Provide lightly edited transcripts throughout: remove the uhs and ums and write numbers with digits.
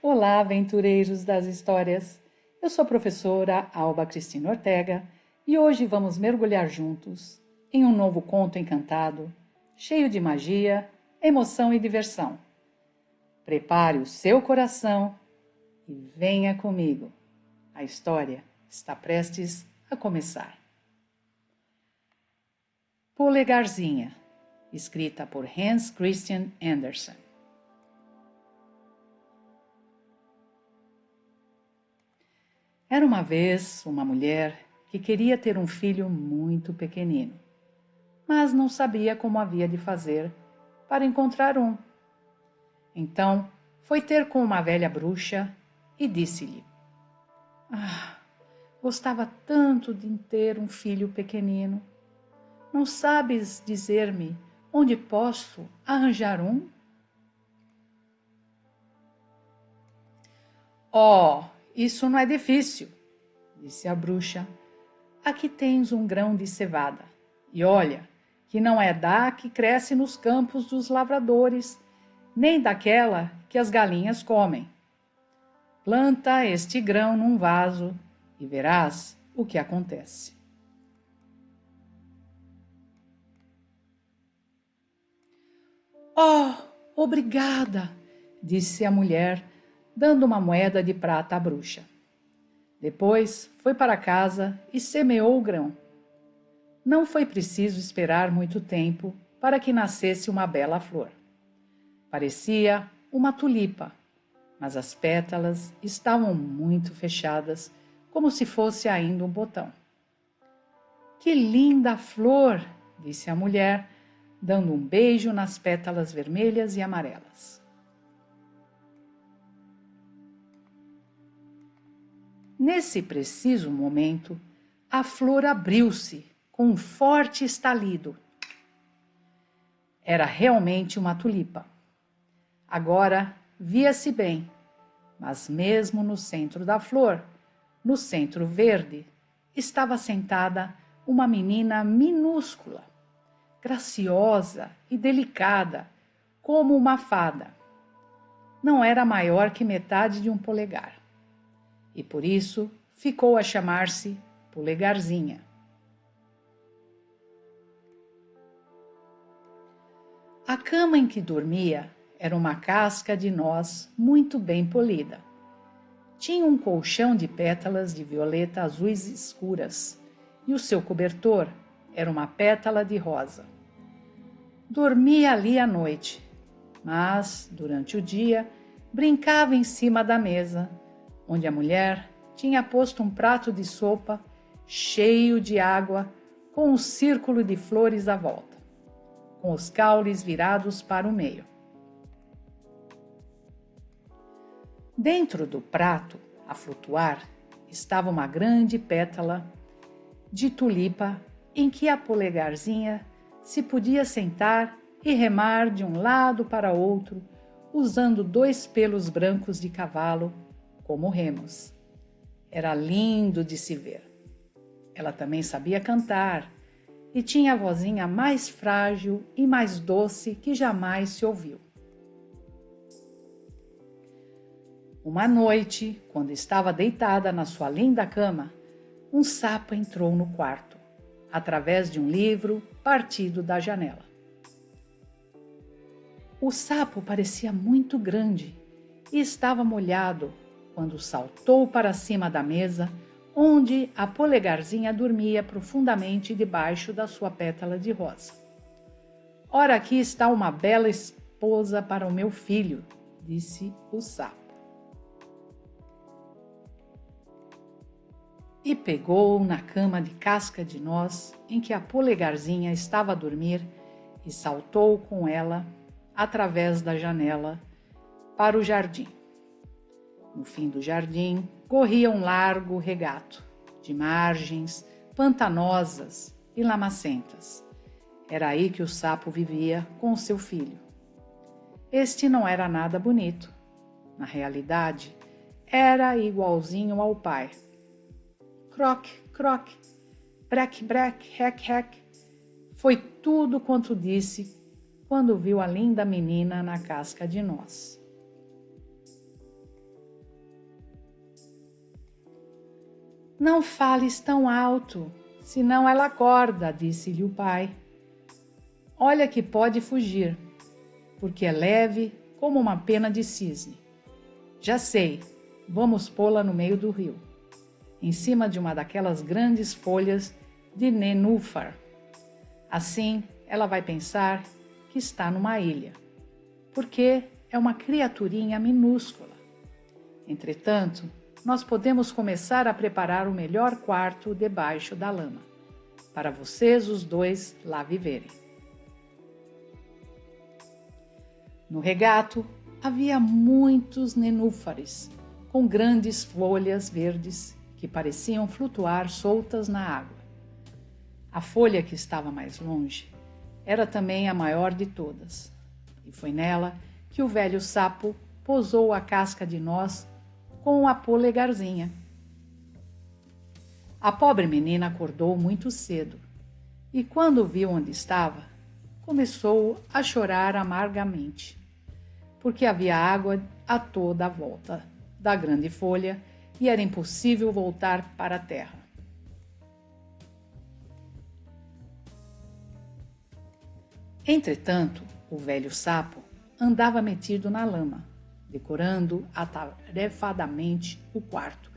Olá, aventureiros das histórias! Eu sou a professora Alba Cristina Ortega e hoje vamos mergulhar juntos em um novo conto encantado, cheio de magia, emoção e diversão. Prepare o seu coração e venha comigo. A história está prestes a começar. Polegarzinha, escrita por Hans Christian Andersen. Era uma vez uma mulher que queria ter um filho muito pequenino, mas não sabia como havia de fazer para encontrar um. Então foi ter com uma velha bruxa e disse-lhe: gostava tanto de ter um filho pequenino. Não sabes dizer-me onde posso arranjar um? Oh, isso não é difícil, disse a bruxa. Aqui tens um grão de cevada. E olha, que não é da que cresce nos campos dos lavradores, nem daquela que as galinhas comem. Planta este grão num vaso e verás o que acontece. Oh, obrigada, disse a mulher, dando uma moeda de prata à bruxa. Depois foi para casa e semeou o grão. Não foi preciso esperar muito tempo para que nascesse uma bela flor. Parecia uma tulipa, mas as pétalas estavam muito fechadas, como se fosse ainda um botão. Que linda flor! Disse a mulher, dando um beijo nas pétalas vermelhas e amarelas. Nesse preciso momento, a flor abriu-se com um forte estalido. Era realmente uma tulipa. Agora via-se bem, mas mesmo no centro da flor, no centro verde, estava sentada uma menina minúscula, graciosa e delicada, como uma fada. Não era maior que metade de um polegar, e por isso ficou a chamar-se Polegarzinha. A cama em que dormia era uma casca de noz muito bem polida. Tinha um colchão de pétalas de violeta azuis escuras e o seu cobertor era uma pétala de rosa. Dormia ali à noite, mas, durante o dia, brincava em cima da mesa, onde a mulher tinha posto um prato de sopa cheio de água com um círculo de flores à volta, com os caules virados para o meio. Dentro do prato, a flutuar, estava uma grande pétala de tulipa em que a polegarzinha se podia sentar e remar de um lado para outro, usando 2 pelos brancos de cavalo como remos. Era lindo de se ver. Ela também sabia cantar e tinha a vozinha mais frágil e mais doce que jamais se ouviu. Uma noite, quando estava deitada na sua linda cama, um sapo entrou no quarto, através de um livro partido da janela. O sapo parecia muito grande e estava molhado quando saltou para cima da mesa, onde a polegarzinha dormia profundamente debaixo da sua pétala de rosa. Ora, aqui está uma bela esposa para o meu filho, disse o sapo. E pegou na cama de casca de noz em que a polegarzinha estava a dormir e saltou com ela através da janela para o jardim. No fim do jardim corria um largo regato de margens pantanosas e lamacentas. Era aí que o sapo vivia com seu filho. Este não era nada bonito. Na realidade, era igualzinho ao pai. Croc, croc, brec, brec, rec, rec. Foi tudo quanto disse quando viu a linda menina na casca de noz. Não fales tão alto, senão ela acorda, disse-lhe o pai. Olha que pode fugir, porque é leve como uma pena de cisne. Já sei, vamos pô-la no meio do rio, em cima de uma daquelas grandes folhas de nenúfar. Assim, ela vai pensar que está numa ilha, porque é uma criaturinha minúscula. Entretanto, nós podemos começar a preparar o melhor quarto debaixo da lama, para vocês os dois lá viverem. No regato havia muitos nenúfares, com grandes folhas verdes que pareciam flutuar soltas na água. A folha que estava mais longe era também a maior de todas, e foi nela que o velho sapo pousou a casca de noz com a polegarzinha. A pobre menina acordou muito cedo e, quando viu onde estava, começou a chorar amargamente, porque havia água a toda a volta da grande folha e era impossível voltar para a terra. Entretanto, o velho sapo andava metido na lama, decorando atarefadamente o quarto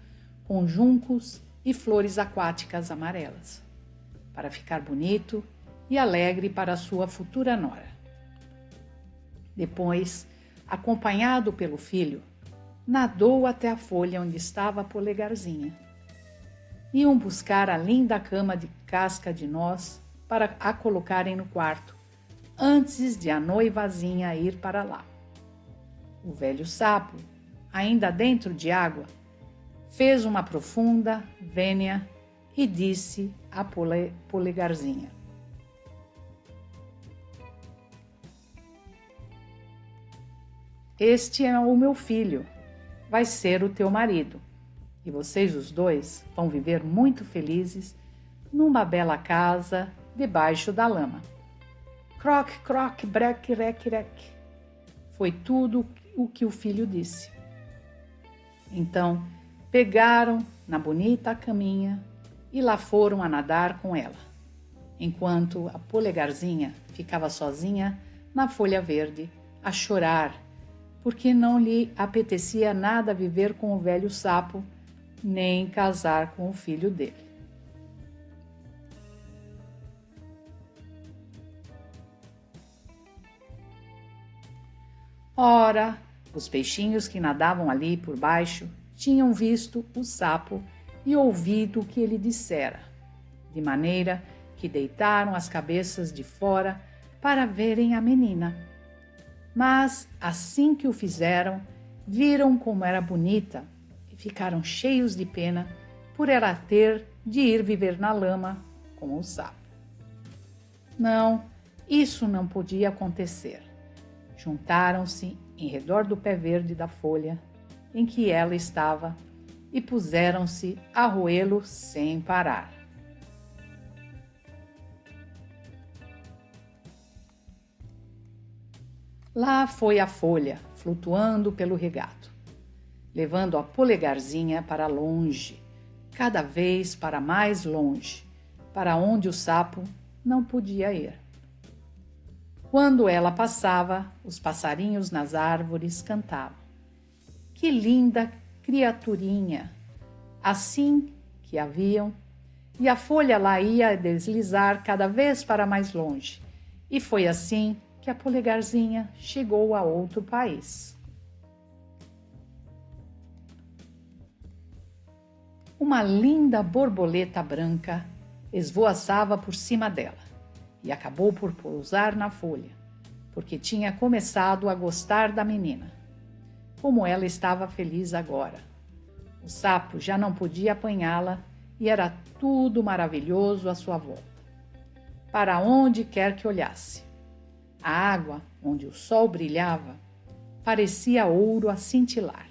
com juncos e flores aquáticas amarelas, para ficar bonito e alegre para sua futura nora. Depois, acompanhado pelo filho, nadou até a folha onde estava a polegarzinha. Iam buscar a linda cama de casca de noz para a colocarem no quarto, antes de a noivazinha ir para lá. O velho sapo, ainda dentro de água, fez uma profunda vênia e disse à polegarzinha: Este é o meu filho, vai ser o teu marido, e vocês os dois vão viver muito felizes numa bela casa debaixo da lama. Croc, croc, brec, rec, rec. Foi tudo o que o filho disse. Então, pegaram na bonita caminha e lá foram a nadar com ela, enquanto a polegarzinha ficava sozinha na folha verde, a chorar, porque não lhe apetecia nada viver com o velho sapo, nem casar com o filho dele. Ora, os peixinhos que nadavam ali por baixo tinham visto o sapo e ouvido o que ele dissera, de maneira que deitaram as cabeças de fora para verem a menina. Mas, assim que o fizeram, viram como era bonita e ficaram cheios de pena por ela ter de ir viver na lama com o sapo. Não, isso não podia acontecer. Juntaram-se em redor do pé verde da folha em que ela estava e puseram-se a roê-lo sem parar. Lá foi a folha, flutuando pelo regato, levando a polegarzinha para longe, cada vez para mais longe, para onde o sapo não podia ir. Quando ela passava, os passarinhos nas árvores cantavam. Que linda criaturinha! Assim que a viam, e a folha lá ia deslizar cada vez para mais longe. E foi assim que a polegarzinha chegou a outro país. Uma linda borboleta branca esvoaçava por cima dela e acabou por pousar na folha, porque tinha começado a gostar da menina. Como ela estava feliz agora. O sapo já não podia apanhá-la e era tudo maravilhoso à sua volta, para onde quer que olhasse. A água, onde o sol brilhava, parecia ouro a cintilar.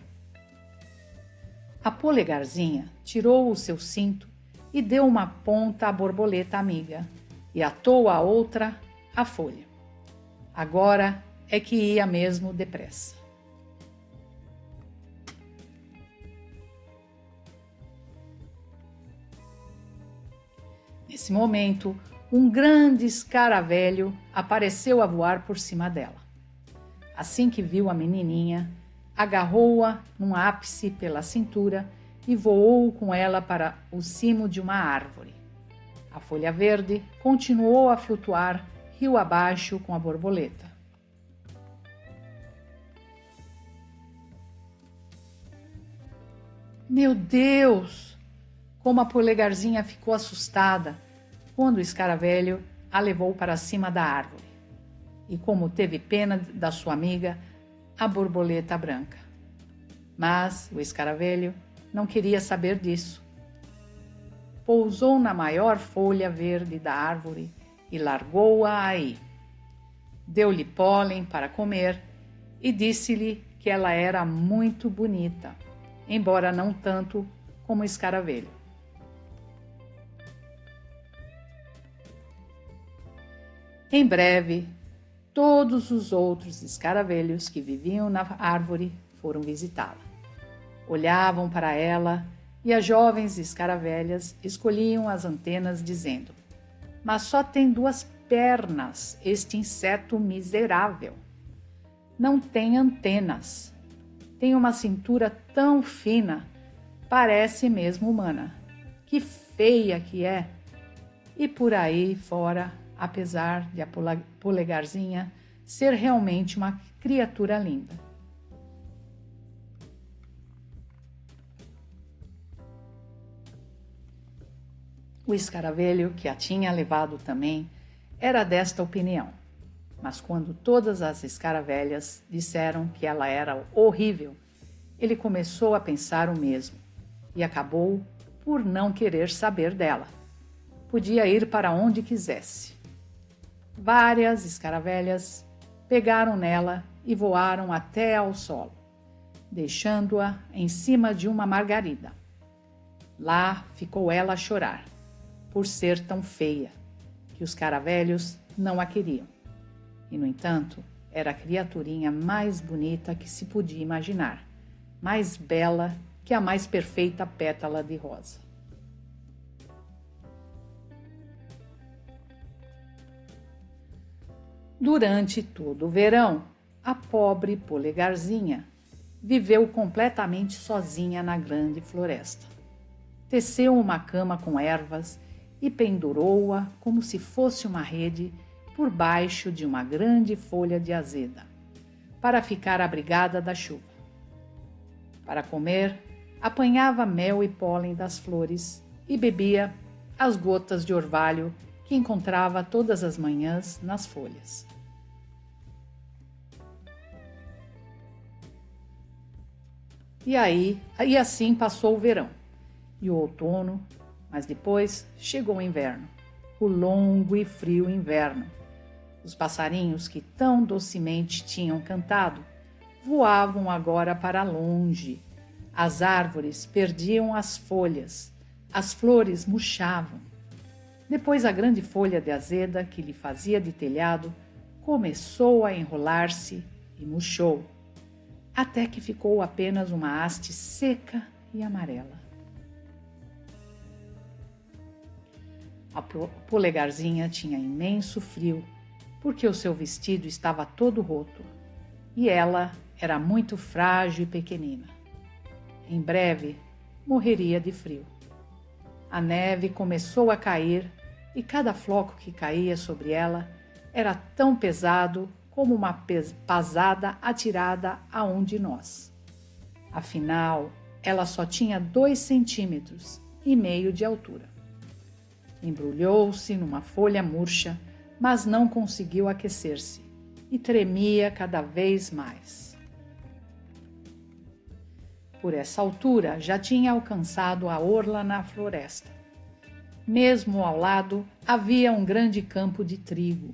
A polegarzinha tirou o seu cinto e deu uma ponta à borboleta amiga e atou a outra à folha. Agora é que ia mesmo depressa. Nesse momento, um grande escaravelho apareceu a voar por cima dela. Assim que viu a menininha, agarrou-a num ápice pela cintura e voou com ela para o cimo de uma árvore. A folha verde continuou a flutuar rio abaixo com a borboleta. Meu Deus! Como a polegarzinha ficou assustada quando o escaravelho a levou para cima da árvore. E como teve pena da sua amiga, a borboleta branca. Mas o escaravelho não queria saber disso. Pousou na maior folha verde da árvore e largou-a aí. Deu-lhe pólen para comer e disse-lhe que ela era muito bonita, embora não tanto como o escaravelho. Em breve, todos os outros escaravelhos que viviam na árvore foram visitá-la. Olhavam para ela e as jovens escaravelhas escolhiam as antenas, dizendo: "Mas só tem 2 pernas, este inseto miserável. Não tem antenas. Tem uma cintura tão fina, parece mesmo humana. Que feia que é!" E por aí fora, apesar de a polegarzinha ser realmente uma criatura linda. O escaravelho, que a tinha levado também, era desta opinião. Mas quando todas as escaravelhas disseram que ela era horrível, ele começou a pensar o mesmo e acabou por não querer saber dela. Podia ir para onde quisesse. Várias escaravelhas pegaram nela e voaram até ao solo, deixando-a em cima de uma margarida. Lá ficou ela a chorar, por ser tão feia, que os caravelhos não a queriam. E, no entanto, era a criaturinha mais bonita que se podia imaginar, mais bela que a mais perfeita pétala de rosa. Durante todo o verão, a pobre polegarzinha viveu completamente sozinha na grande floresta. Teceu uma cama com ervas e pendurou-a como se fosse uma rede por baixo de uma grande folha de azeda, para ficar abrigada da chuva. Para comer, apanhava mel e pólen das flores e bebia as gotas de orvalho que encontrava todas as manhãs nas folhas. E assim passou o verão e o outono, mas depois chegou o inverno, o longo e frio inverno. Os passarinhos que tão docemente tinham cantado voavam agora para longe. As árvores perdiam as folhas, as flores murchavam. Depois a grande folha de azeda que lhe fazia de telhado começou a enrolar-se e murchou, até que ficou apenas uma haste seca e amarela. A polegarzinha tinha imenso frio, porque o seu vestido estava todo roto, e ela era muito frágil e pequenina. Em breve, morreria de frio. A neve começou a cair, e cada floco que caía sobre ela era tão pesado como uma pasada atirada a um de nós. Afinal, ela só tinha 2,5 centímetros de altura. Embrulhou-se numa folha murcha, mas não conseguiu aquecer-se e tremia cada vez mais. Por essa altura, já tinha alcançado a orla na floresta. Mesmo ao lado, havia um grande campo de trigo,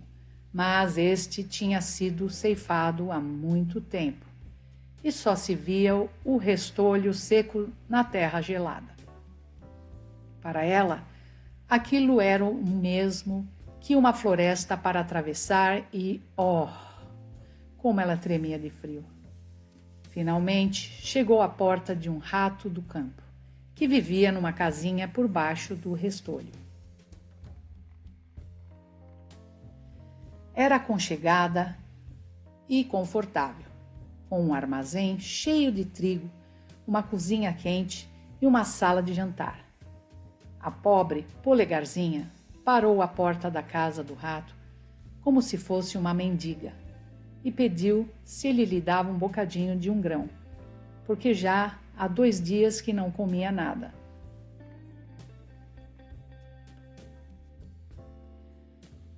mas este tinha sido ceifado há muito tempo, e só se via o restolho seco na terra gelada. Para ela, aquilo era o mesmo que uma floresta para atravessar e, como ela tremia de frio. Finalmente, chegou à porta de um rato do campo, que vivia numa casinha por baixo do restolho. Era aconchegada e confortável, com um armazém cheio de trigo, uma cozinha quente e uma sala de jantar. A pobre Polegarzinha parou à porta da casa do rato como se fosse uma mendiga e pediu se ele lhe dava um bocadinho de um grão, porque já há 2 dias que não comia nada.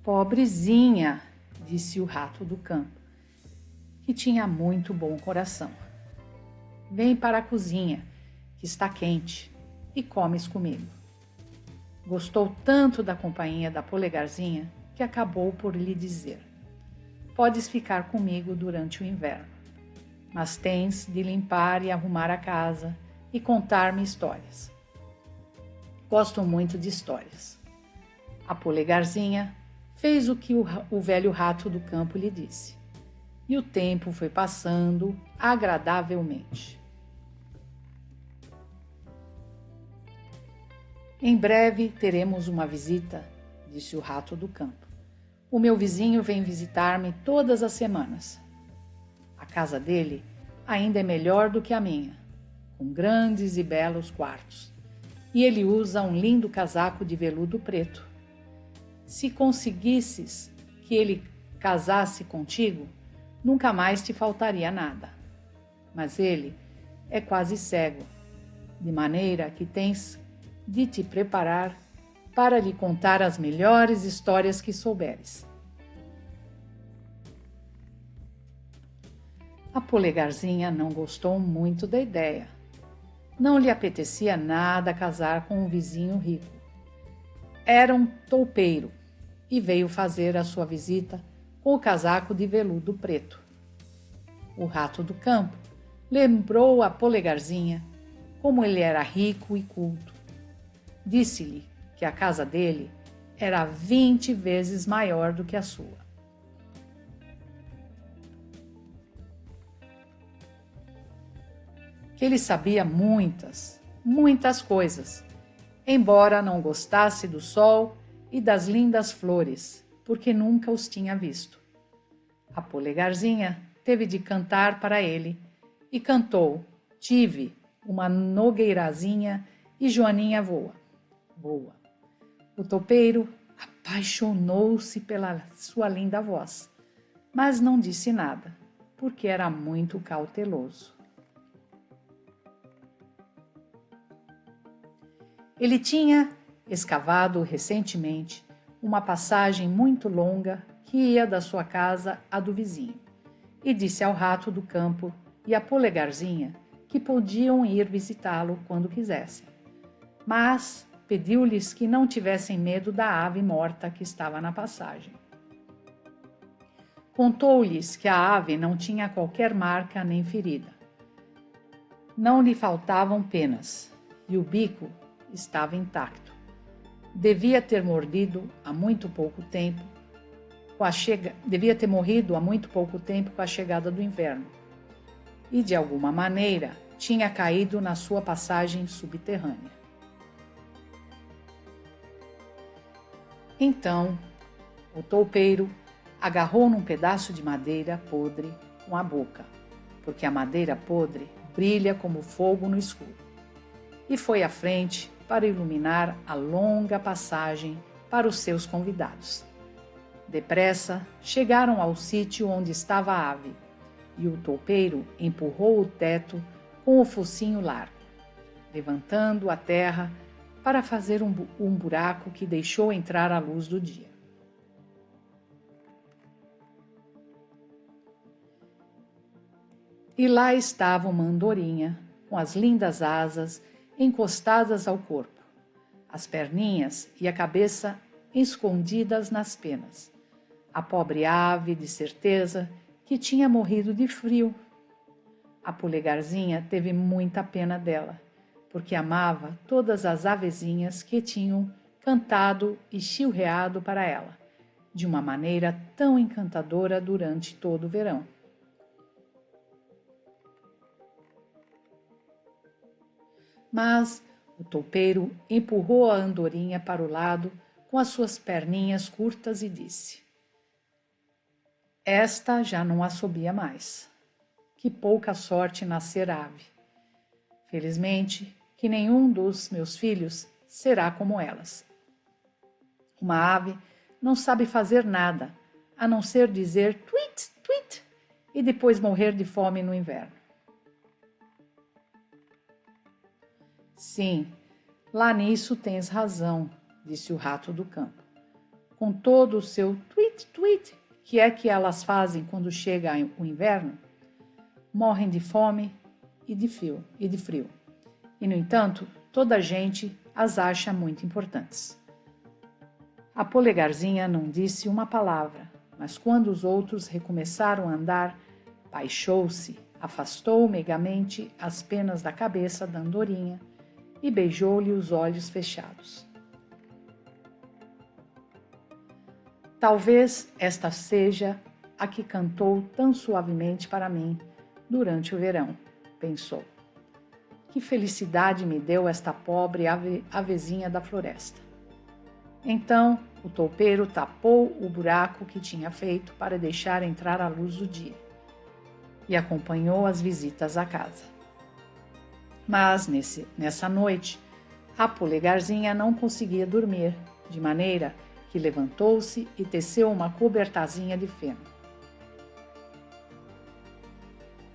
Pobrezinha, disse o rato do campo, que tinha muito bom coração. Vem para a cozinha, que está quente, e comes comigo. Gostou tanto da companhia da Polegarzinha que acabou por lhe dizer: podes ficar comigo durante o inverno, mas tens de limpar e arrumar a casa e contar-me histórias. Gosto muito de histórias. A Polegarzinha fez o que o velho rato do campo lhe disse, e o tempo foi passando agradavelmente. Em breve teremos uma visita, disse o rato do campo. O meu vizinho vem visitar-me todas as semanas. A casa dele ainda é melhor do que a minha, com grandes e belos quartos, e ele usa um lindo casaco de veludo preto. Se conseguisses que ele casasse contigo, nunca mais te faltaria nada. Mas ele é quase cego, de maneira que tens de te preparar para lhe contar as melhores histórias que souberes. A Polegarzinha não gostou muito da ideia. Não lhe apetecia nada casar com um vizinho rico. Era um toupeiro e veio fazer a sua visita com o casaco de veludo preto. O rato do campo lembrou a Polegarzinha como ele era rico e culto. Disse-lhe que a casa dele era 20 vezes maior do que a sua. Que ele sabia muitas coisas, embora não gostasse do sol e das lindas flores, porque nunca os tinha visto. A Polegarzinha teve de cantar para ele e cantou: tive uma nogueirazinha e Joaninha voa. O toupeiro apaixonou-se pela sua linda voz, mas não disse nada, porque era muito cauteloso. Ele tinha escavado recentemente uma passagem muito longa que ia da sua casa à do vizinho, e disse ao rato do campo e à Polegarzinha que podiam ir visitá-lo quando quisessem. Mas pediu-lhes que não tivessem medo da ave morta que estava na passagem. Contou-lhes que a ave não tinha qualquer marca nem ferida. Não lhe faltavam penas, e o bico estava intacto. Devia ter morrido há muito pouco tempo com a chegada do inverno, e de alguma maneira tinha caído na sua passagem subterrânea. Então, o toupeiro agarrou num pedaço de madeira podre com a boca, porque a madeira podre brilha como fogo no escuro, e foi à frente para iluminar a longa passagem para os seus convidados. Depressa, chegaram ao sítio onde estava a ave, e o toupeiro empurrou o teto com o focinho largo, levantando a terra para fazer um buraco que deixou entrar a luz do dia. E lá estava uma andorinha, com as lindas asas encostadas ao corpo, as perninhas e a cabeça escondidas nas penas. A pobre ave, de certeza, que tinha morrido de frio. A Polegarzinha teve muita pena dela, porque amava todas as avezinhas que tinham cantado e chilreado para ela, de uma maneira tão encantadora durante todo o verão. Mas o toupeiro empurrou a andorinha para o lado com as suas perninhas curtas e disse: Esta já não assobia mais. Que pouca sorte nascer ave. Felizmente, que nenhum dos meus filhos será como elas. Uma ave não sabe fazer nada, a não ser dizer tweet, tweet, e depois morrer de fome no inverno. Sim, lá nisso tens razão, disse o rato do campo. Com todo o seu tweet, tweet, que é que elas fazem quando chega o inverno? Morrem de fome e de frio. E, no entanto, toda a gente as acha muito importantes. A polegarzinha não disse uma palavra, mas quando os outros recomeçaram a andar, baixou-se, afastou megamente as penas da cabeça da andorinha e beijou-lhe os olhos fechados. Talvez esta seja a que cantou tão suavemente para mim durante o verão, pensou. Que felicidade me deu esta pobre avezinha da floresta. Então, o toupeiro tapou o buraco que tinha feito para deixar entrar a luz do dia e acompanhou as visitas à casa. Mas, nessa noite, a polegarzinha não conseguia dormir, de maneira que levantou-se e teceu uma cobertazinha de feno.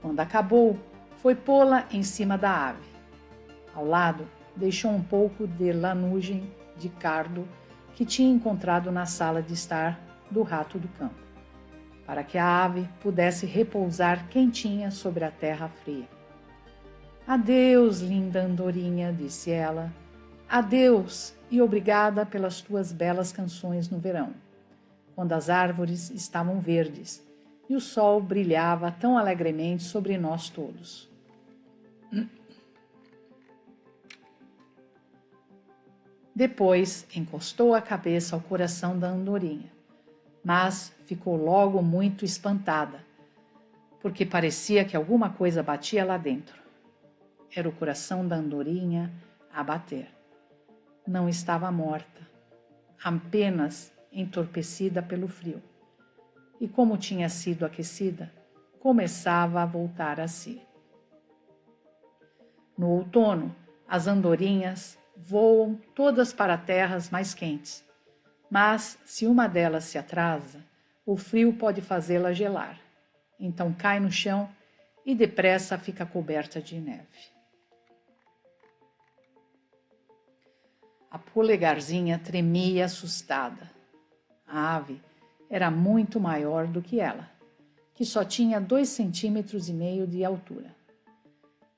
Quando acabou, foi pô-la em cima da ave. Ao lado, deixou um pouco de lanugem de cardo que tinha encontrado na sala de estar do rato do campo, para que a ave pudesse repousar quentinha sobre a terra fria. Adeus, linda andorinha, disse ela. Adeus e obrigada pelas tuas belas canções no verão, quando as árvores estavam verdes e o sol brilhava tão alegremente sobre nós todos. Depois encostou a cabeça ao coração da andorinha, mas ficou logo muito espantada, porque parecia que alguma coisa batia lá dentro. Era o coração da andorinha a bater. Não estava morta, apenas entorpecida pelo frio. E como tinha sido aquecida, começava a voltar a si. No outono, as andorinhas voam todas para terras mais quentes, mas se uma delas se atrasa, o frio pode fazê-la gelar. Então cai no chão e depressa fica coberta de neve. A polegarzinha tremia assustada. A ave era muito maior do que ela, que só tinha 2,5 centímetros de altura.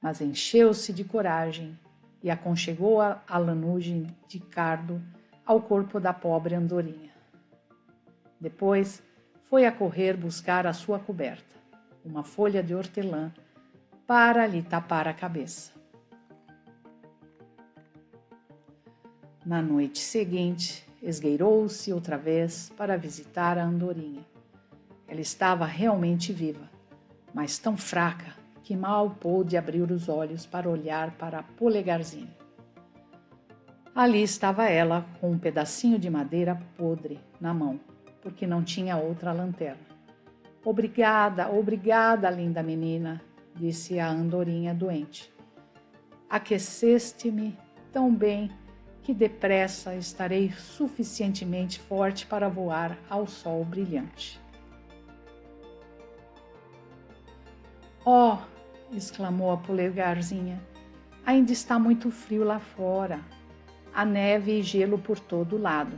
Mas encheu-se de coragem e aconchegou a lanugem de cardo ao corpo da pobre andorinha. Depois foi a correr buscar a sua coberta, uma folha de hortelã, para lhe tapar a cabeça. Na noite seguinte, esgueirou-se outra vez para visitar a andorinha. Ela estava realmente viva, mas tão fraca que mal pôde abrir os olhos para olhar para a polegarzinha. Ali estava ela com um pedacinho de madeira podre na mão, porque não tinha outra lanterna. Obrigada, obrigada, linda menina, disse a andorinha doente. Aqueceste-me tão bem que depressa estarei suficientemente forte para voar ao sol brilhante. Oh! Exclamou a polegarzinha. Ainda está muito frio lá fora. Há neve e gelo por todo lado.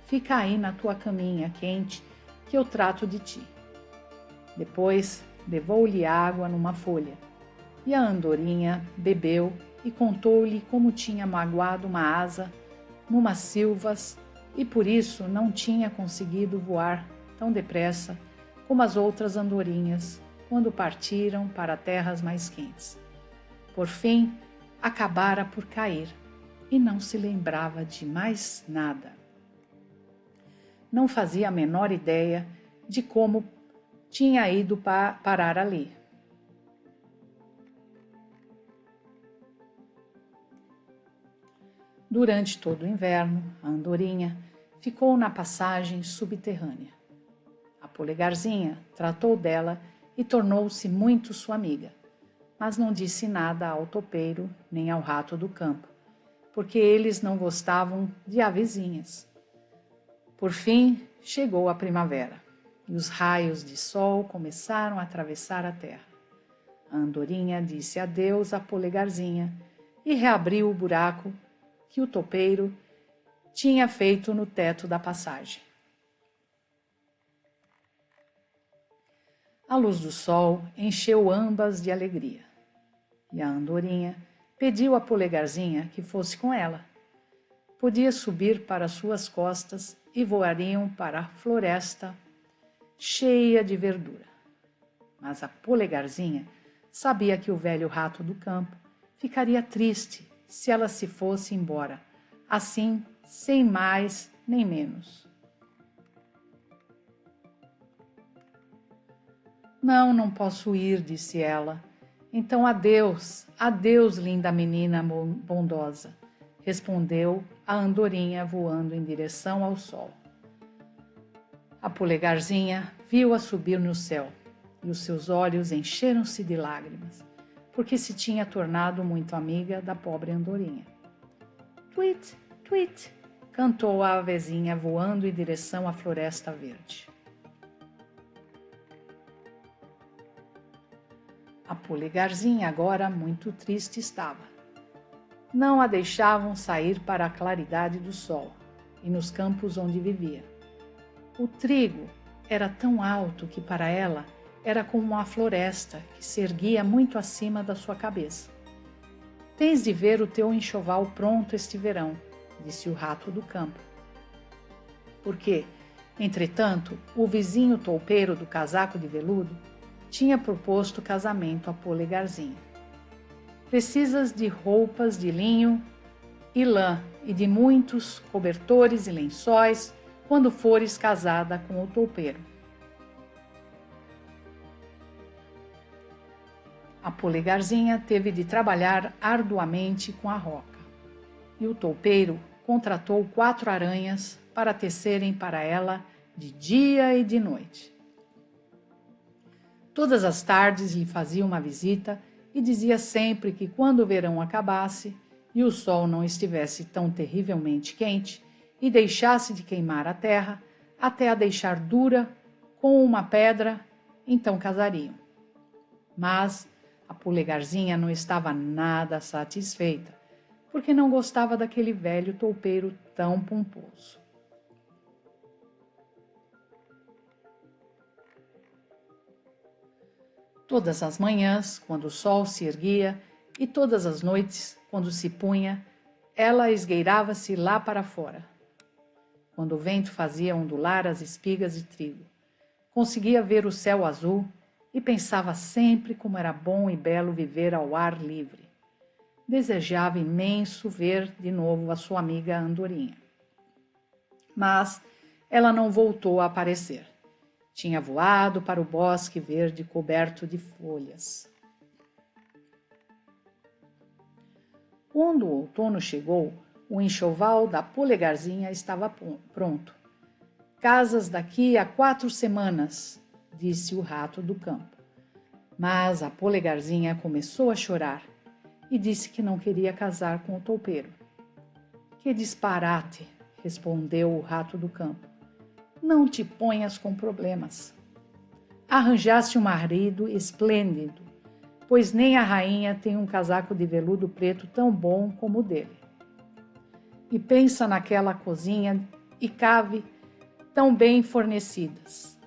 Fica aí na tua caminha quente que eu trato de ti. Depois levou-lhe água numa folha e a andorinha bebeu e contou-lhe como tinha magoado uma asa numas silvas e por isso não tinha conseguido voar tão depressa como as outras andorinhas quando partiram para terras mais quentes. Por fim, acabara por cair e não se lembrava de mais nada. Não fazia a menor ideia de como tinha ido parar ali. Durante todo o inverno, a andorinha ficou na passagem subterrânea. A polegarzinha tratou dela e tornou-se muito sua amiga, mas não disse nada ao topeiro nem ao rato do campo, porque eles não gostavam de avezinhas. Por fim, chegou a primavera e os raios de sol começaram a atravessar a terra. A andorinha disse adeus à polegarzinha e reabriu o buraco que o topeiro tinha feito no teto da passagem. A luz do sol encheu ambas de alegria, e a andorinha pediu à polegarzinha que fosse com ela. Podia subir para suas costas e voariam para a floresta cheia de verdura. Mas a polegarzinha sabia que o velho rato do campo ficaria triste se ela se fosse embora, assim, sem mais nem menos. Não posso ir, disse ela. Então adeus, adeus, linda menina bondosa, respondeu a andorinha voando em direção ao sol. A polegarzinha viu-a subir no céu e os seus olhos encheram-se de lágrimas, porque se tinha tornado muito amiga da pobre andorinha. Tweet, tweet, cantou a avezinha voando em direção à floresta verde. A polegarzinha agora muito triste estava. Não a deixavam sair para a claridade do sol e nos campos onde vivia. O trigo era tão alto que para ela era como uma floresta que se erguia muito acima da sua cabeça. Tens de ver o teu enxoval pronto este verão, disse o rato do campo. Porque, entretanto, o vizinho toupeiro do casaco de veludo tinha proposto casamento à polegarzinha. Precisas de roupas de linho e lã e de muitos cobertores e lençóis quando fores casada com o toupeiro. A polegarzinha teve de trabalhar arduamente com a roca, e o toupeiro contratou 4 aranhas para tecerem para ela de dia e de noite. Todas as tardes lhe fazia uma visita e dizia sempre que quando o verão acabasse e o sol não estivesse tão terrivelmente quente e deixasse de queimar a terra até a deixar dura com uma pedra, então casariam. Mas a polegarzinha não estava nada satisfeita, porque não gostava daquele velho toupeiro tão pomposo. Todas as manhãs, quando o sol se erguia, e todas as noites, quando se punha, ela esgueirava-se lá para fora. Quando o vento fazia ondular as espigas de trigo, conseguia ver o céu azul e pensava sempre como era bom e belo viver ao ar livre. Desejava imenso ver de novo a sua amiga andorinha. Mas ela não voltou a aparecer. Tinha voado para o bosque verde coberto de folhas. Quando o outono chegou, o enxoval da polegarzinha estava pronto. Casas daqui a 4 semanas, disse o rato do campo. Mas a polegarzinha começou a chorar e disse que não queria casar com o toupeiro. Que disparate, respondeu o rato do campo. Não te ponhas com problemas. Arranjaste um marido esplêndido, pois nem a rainha tem um casaco de veludo preto tão bom como o dele. E pensa naquela cozinha e cave tão bem fornecidas.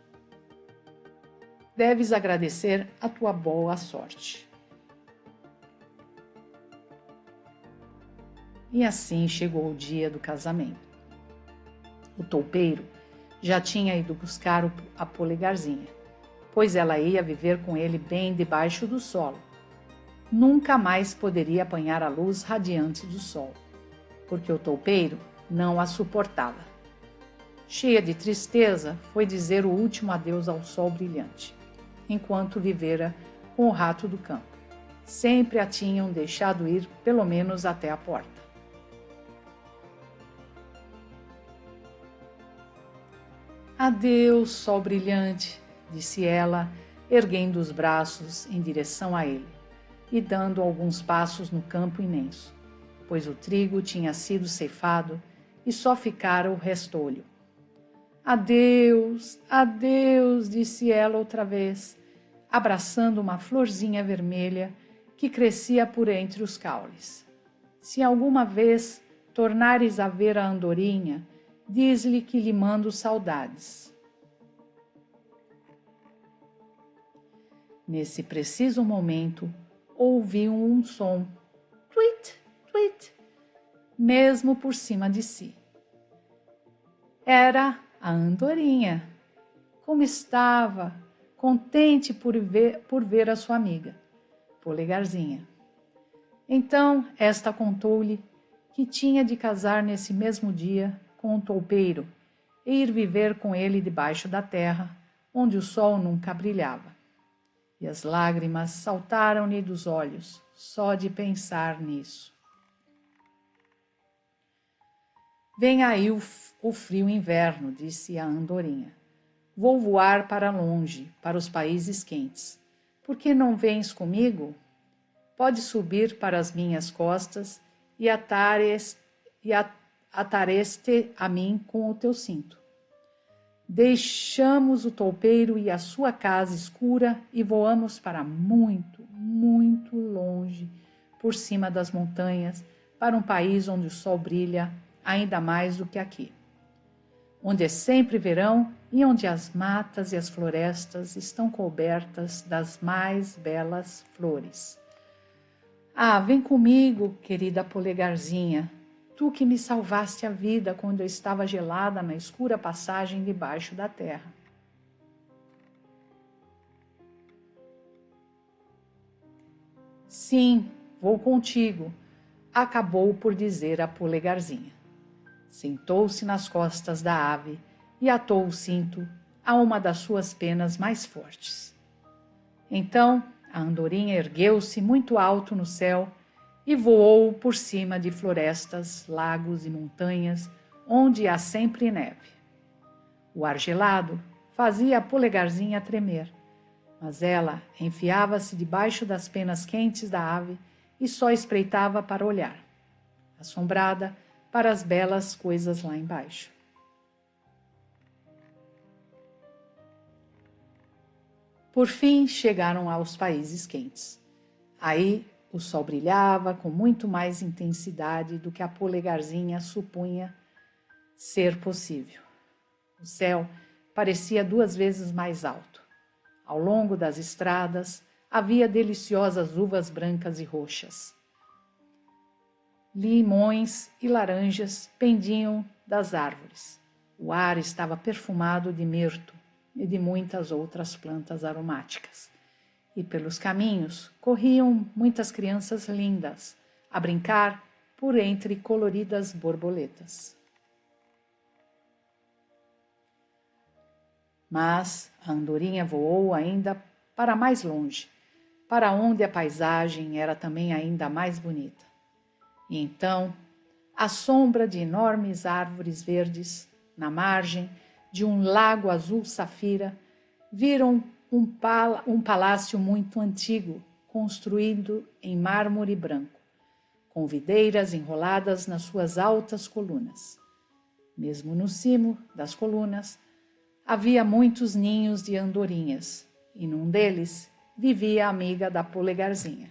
Deves agradecer a tua boa sorte. E assim chegou o dia do casamento. O toupeiro já tinha ido buscar a polegarzinha, pois ela ia viver com ele bem debaixo do solo. Nunca mais poderia apanhar a luz radiante do sol, porque o toupeiro não a suportava. Cheia de tristeza, foi dizer o último adeus ao sol brilhante, enquanto vivera com o rato do campo. Sempre a tinham deixado ir pelo menos até a porta. Adeus, sol brilhante, disse ela, erguendo os braços em direção a ele e dando alguns passos no campo imenso, pois o trigo tinha sido ceifado e só ficara o restolho. Adeus, adeus, disse ela outra vez, abraçando uma florzinha vermelha que crescia por entre os caules. Se alguma vez tornares a ver a andorinha, diz-lhe que lhe mando saudades. Nesse preciso momento, ouviu um som, tweet, tweet, mesmo por cima de si. Era a andorinha. Como estava, contente por ver a sua amiga, Polegarzinha. Então, esta contou-lhe que tinha de casar nesse mesmo dia com um toupeiro e ir viver com ele debaixo da terra, onde o sol nunca brilhava. E as lágrimas saltaram-lhe dos olhos, só de pensar nisso. Vem aí o frio inverno, disse a andorinha. Vou voar para longe, para os países quentes. Por que não vens comigo? Pode subir para as minhas costas e atares-te a mim com o teu cinto. Deixamos o toupeiro e a sua casa escura e voamos para muito, muito longe, por cima das montanhas, para um país onde o sol brilha ainda mais do que aqui, onde é sempre verão e onde as matas e as florestas estão cobertas das mais belas flores. Ah, vem comigo, querida Polegarzinha, tu que me salvaste a vida quando eu estava gelada na escura passagem debaixo da terra. Sim, vou contigo, acabou por dizer a Polegarzinha. Sentou-se nas costas da ave e atou o cinto a uma das suas penas mais fortes. Então a andorinha ergueu-se muito alto no céu e voou por cima de florestas, lagos e montanhas, onde há sempre neve. O ar gelado fazia a Polegarzinha tremer, mas ela enfiava-se debaixo das penas quentes da ave e só espreitava para olhar, assombrada, para as belas coisas lá embaixo. Por fim, chegaram aos países quentes. Aí o sol brilhava com muito mais intensidade do que a Polegarzinha supunha ser possível. O céu parecia 2 vezes mais alto. Ao longo das estradas havia deliciosas uvas brancas e roxas. Limões e laranjas pendiam das árvores. O ar estava perfumado de mirto e de muitas outras plantas aromáticas. E pelos caminhos corriam muitas crianças lindas a brincar por entre coloridas borboletas. Mas a andorinha voou ainda para mais longe, para onde a paisagem era também ainda mais bonita. E então, à sombra de enormes árvores verdes, na margem de um lago azul safira, viram um palácio muito antigo, construído em mármore branco, com videiras enroladas nas suas altas colunas. Mesmo no cimo das colunas, havia muitos ninhos de andorinhas, e num deles vivia a amiga da Polegarzinha.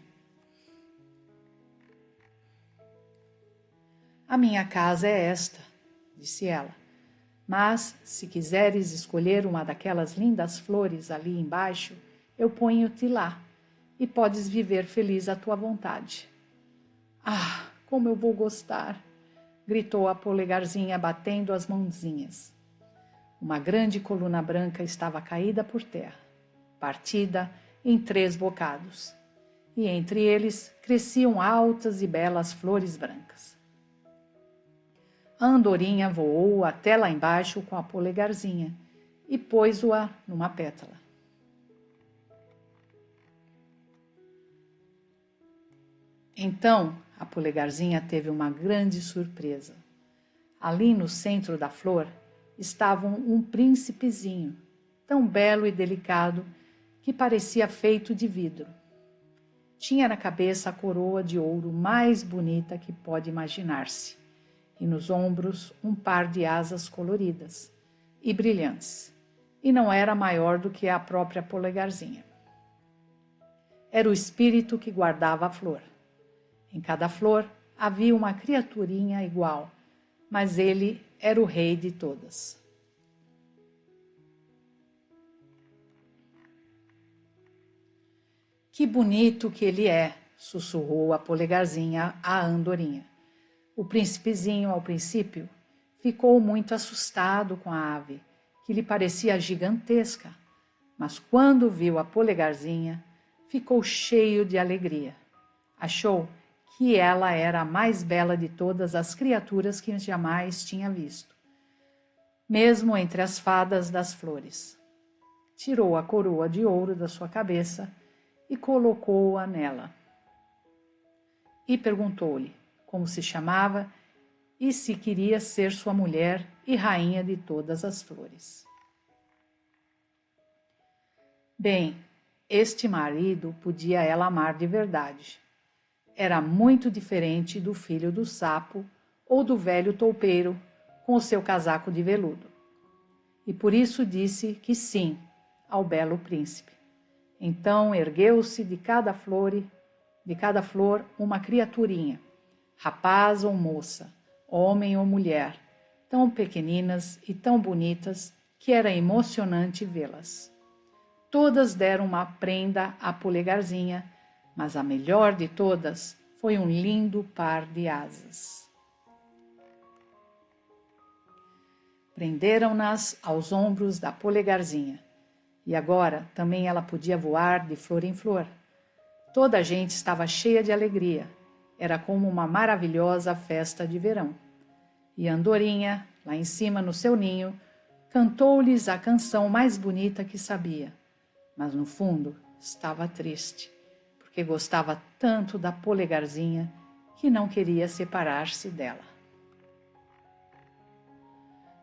A minha casa é esta, disse ela, mas se quiseres escolher uma daquelas lindas flores ali embaixo, eu ponho-te lá, e podes viver feliz à tua vontade. Ah, como eu vou gostar! Gritou a Polegarzinha, batendo as mãozinhas. Uma grande coluna branca estava caída por terra, partida em 3 bocados, e entre eles cresciam altas e belas flores brancas. A andorinha voou até lá embaixo com a Polegarzinha e pôs-o-a numa pétala. Então a Polegarzinha teve uma grande surpresa. Ali no centro da flor, estava um príncipezinho, tão belo e delicado que parecia feito de vidro. Tinha na cabeça a coroa de ouro mais bonita que pode imaginar-se, e nos ombros um par de asas coloridas e brilhantes, e não era maior do que a própria polegarzinha. Era o espírito que guardava a flor. Em cada flor havia uma criaturinha igual, mas ele era o rei de todas. Que bonito que ele é, sussurrou a polegarzinha à andorinha. O príncipezinho, ao princípio, ficou muito assustado com a ave, que lhe parecia gigantesca, mas quando viu a polegarzinha, ficou cheio de alegria. Achou que ela era a mais bela de todas as criaturas que jamais tinha visto, mesmo entre as fadas das flores. Tirou a coroa de ouro da sua cabeça e colocou-a nela. E perguntou-lhe como se chamava e se queria ser sua mulher e rainha de todas as flores. Bem, este marido podia ela amar de verdade. Era muito diferente do filho do sapo ou do velho toupeiro com o seu casaco de veludo. E por isso disse que sim ao belo príncipe. Então ergueu-se de cada flor uma criaturinha, rapaz ou moça, homem ou mulher, tão pequeninas e tão bonitas que era emocionante vê-las. Todas deram uma prenda à polegarzinha, mas a melhor de todas foi um lindo par de asas. Prenderam-nas aos ombros da polegarzinha, e agora também ela podia voar de flor em flor. Toda a gente estava cheia de alegria. Era como uma maravilhosa festa de verão. E a andorinha, lá em cima no seu ninho, cantou-lhes a canção mais bonita que sabia. Mas no fundo estava triste, porque gostava tanto da polegarzinha que não queria separar-se dela.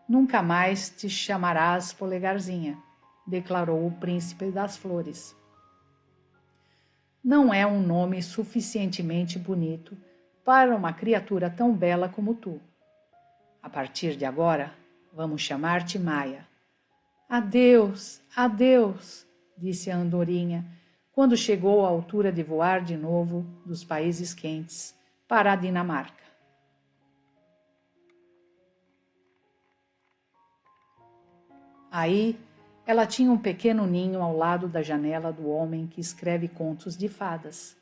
Nunca mais te chamarás polegarzinha, declarou o príncipe das flores. Não é um nome suficientemente bonito para uma criatura tão bela como tu. A partir de agora, vamos chamar-te Maia. Adeus, adeus, disse a andorinha, quando chegou à altura de voar de novo dos países quentes para a Dinamarca. Aí, ela tinha um pequeno ninho ao lado da janela do homem que escreve contos de fadas.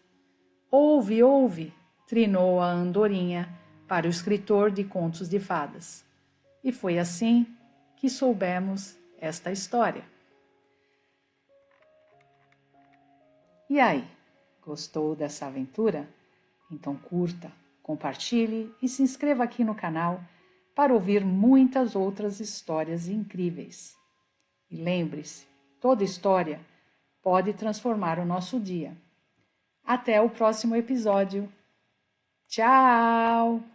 Ouve, ouve, trinou a andorinha para o escritor de contos de fadas. E foi assim que soubemos esta história. E aí, gostou dessa aventura? Então curta, compartilhe e se inscreva aqui no canal para ouvir muitas outras histórias incríveis. E lembre-se, toda história pode transformar o nosso dia. Até o próximo episódio. Tchau!